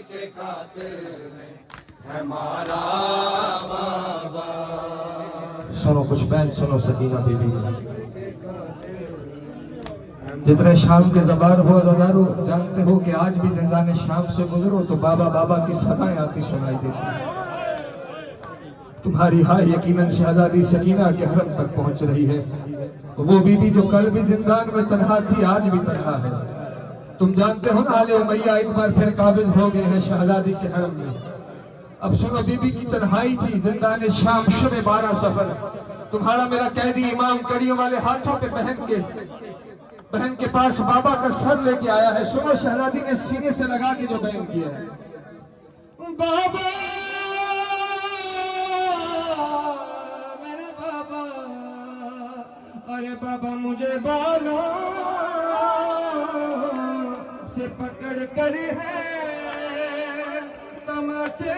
के खातिर में हमारा बाबा। सुनो कुछ बैन सुनो सकीना बीबी, जितने शाम के ज़बार हो ज़दारो, जानते हो कि आज भी जिंदान शाम से गुजरो तो बाबा बाबा की सदाएं आती सुनाई देती। तुम्हारी हाय यकीनन शहजादी सकीना के हरम तक पहुंच रही है। वो बीबी जो कल भी जिंदान में तन्हा थी आज भी तन्हा है। तुम जानते हो ना आले उमैया एक बार फिर काबिज हो गए हैं शहजादी के हरम में। अब सुनो बीबी की तन्हाई थी जिंदान शाम शुब 12 सफर, तुम्हारा मेरा कैदी इमाम कड़ियों वाले हाथों पे बहन के पास बाबा का सर लेके आया है। सुनो शहजादी ने सीने से लगा के जो बयान किया है, बाबा मेरे बाबा, अरे बाबा मुझे बालों से पकड़ कर है तमाचे